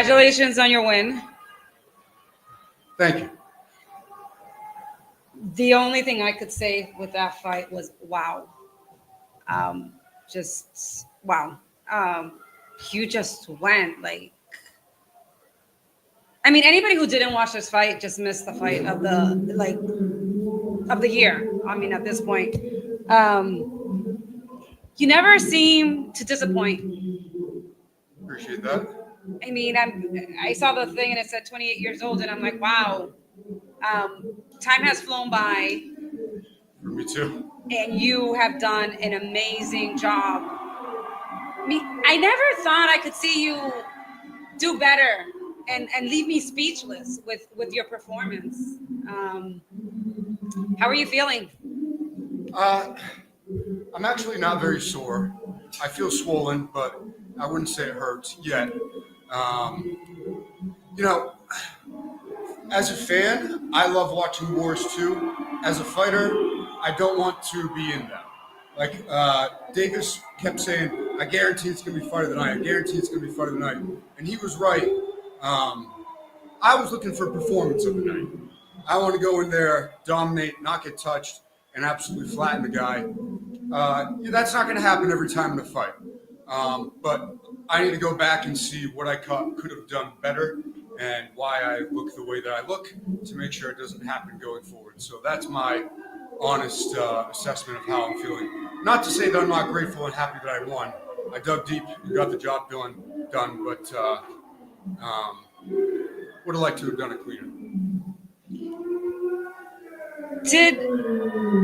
Congratulations on your win. Thank you. The only thing I could say with that fight was wow. Just wow. You just went like. I mean, anybody who didn't watch this fight just missed the fight of the year. I mean, at this point, you never seem to disappoint. Appreciate that. I mean, I saw the thing and it said 28 years old, and I'm like, wow. Time has flown by. For me too. And you have done an amazing job. I never thought I could see you do better and leave me speechless with your performance. How are you feeling? I'm actually not very sore. I feel swollen, but I wouldn't say it hurts yet. You know, as a fan, I love watching wars too. As a fighter, I don't want to be in them. Like Davis kept saying, I guarantee it's going to be fight of the night. I guarantee it's going to be fight of the night. And he was right. I was looking for performance of the night. I want to go in there, dominate, not get touched, and absolutely flatten the guy. That's not going to happen every time in a fight. But I need to go back and see what I could have done better and why I look the way that I look to make sure it doesn't happen going forward. So that's my honest assessment of how I'm feeling. Not to say that I'm not grateful and happy that I won. I dug deep and got the job done, but would have liked to have done it cleaner.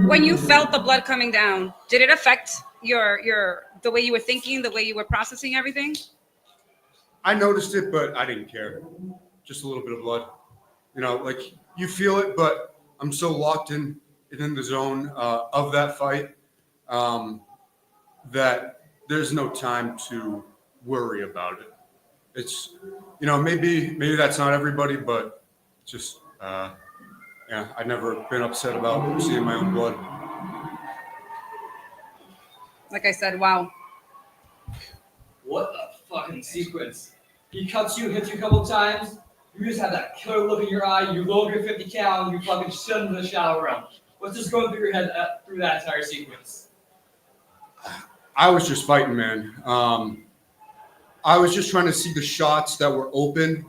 When you felt the blood coming down, did it affect the way you were thinking, the way you were processing everything? I noticed it, but I didn't care. Just a little bit of blood. Like you feel it, but I'm so locked in the zone of that fight that there's no time to worry about it. It's, maybe that's not everybody, but just, I've never been upset about seeing my own blood. Like I said, wow. What a fucking sequence. He cuts you, hits you a couple times. You just have that killer look in your eye. You load your 50 cal and you fucking shut into the shower room. What's just going through your head through that entire sequence? I was just fighting, man. I was just trying to see the shots that were open,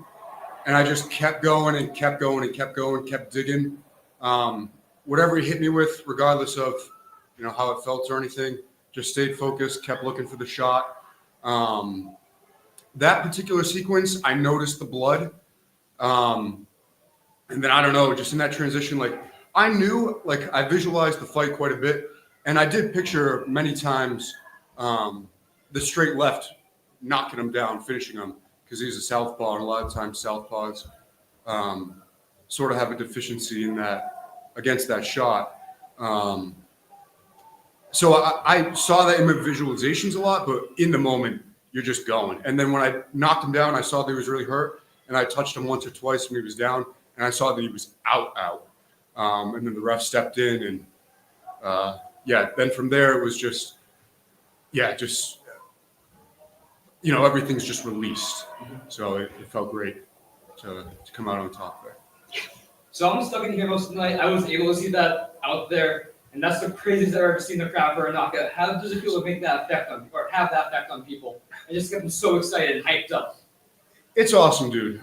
and I just kept going and kept going and kept going, kept digging. Whatever he hit me with, regardless of how it felt or anything, just stayed focused, kept looking for the shot. That particular sequence, I noticed the blood. And then I don't know, just in that transition, I knew, I visualized the fight quite a bit, and I did picture many times the straight left knocking him down, finishing him, because he's a southpaw, and a lot of times southpaws sort of have a deficiency in that against that shot. So I saw that in my visualizations a lot, but in the moment, you're just going. And then when I knocked him down, I saw that he was really hurt, and I touched him once or twice when he was down, and I saw that he was out. And then the ref stepped in, and then from there it was just everything's just released. So it felt great to come out on top there. So I'm stuck in here most of the night. I was able to see that out there, and that's the craziest I've ever seen the crowd for a knockout. How does it feel to make that effect or have that effect on people? I just get them so excited and hyped up. It's awesome, dude.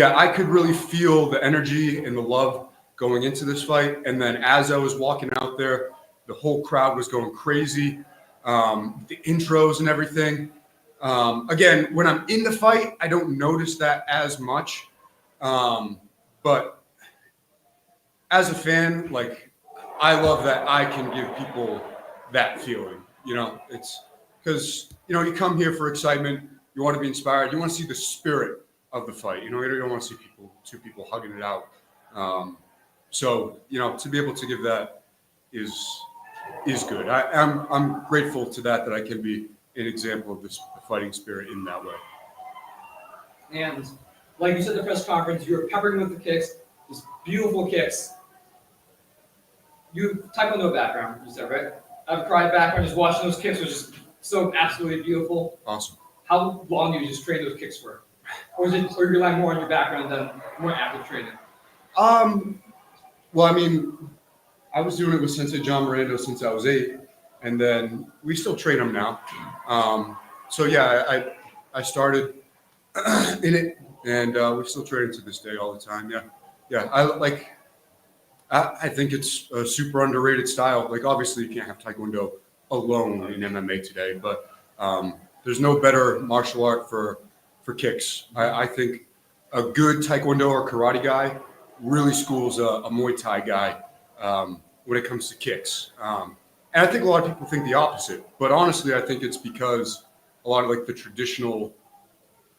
I could really feel the energy and the love going into this fight. And then as I was walking out there, the whole crowd was going crazy. The intros and everything. Again, when I'm in the fight, I don't notice that as much. But as a fan, I love that I can give people that feeling. It's because, you come here for excitement. You want to be inspired. You want to see the spirit of the fight. You don't want to see two people hugging it out. So, to be able to give that is good. I'm grateful to that I can be an example of this fighting spirit in that way. And like you said at the press conference, you were peppering with the kicks, these beautiful kicks. You Taekwondo background, you said, right? I have a karate background. Just watching those kicks was just so absolutely beautiful. Awesome. How long do you just train those kicks for? Or do you rely more on your background than more active training? Well, I mean, I was doing it with Sensei John Miranda since I was 8, and then we still train him now. So yeah, I started in it, and we still train to this day all the time. Yeah. I think it's a super underrated style. Like, obviously, you can't have Taekwondo alone in MMA today, but there's no better martial art for kicks. I think a good Taekwondo or karate guy really schools a Muay Thai guy when it comes to kicks. And I think a lot of people think the opposite, but honestly, I think it's because a lot of like the traditional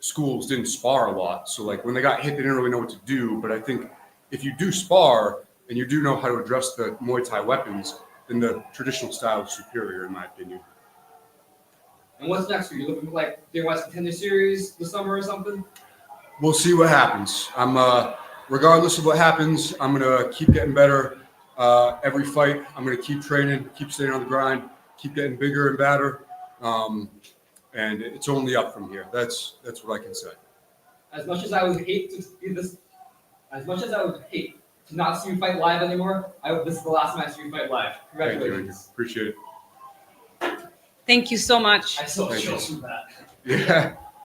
schools didn't spar a lot. So like when they got hit, they didn't really know what to do. But I think if you do spar and you do know how to address the Muay Thai weapons, then the traditional style is superior, in my opinion. And what's next for you? Looking like the West Contender Series this summer or something? We'll see what happens. Regardless of what happens, I'm gonna keep getting better every fight. I'm gonna keep training, keep staying on the grind, keep getting bigger and badder, and it's only up from here. That's what I can say. As much as I would hate to do this, as much as I would hate to not see you fight live anymore, I hope this is the last time I see you fight live. Congratulations. Thank you. Appreciate it. Thank you so much. I still Thank feel you. so bad. Yeah.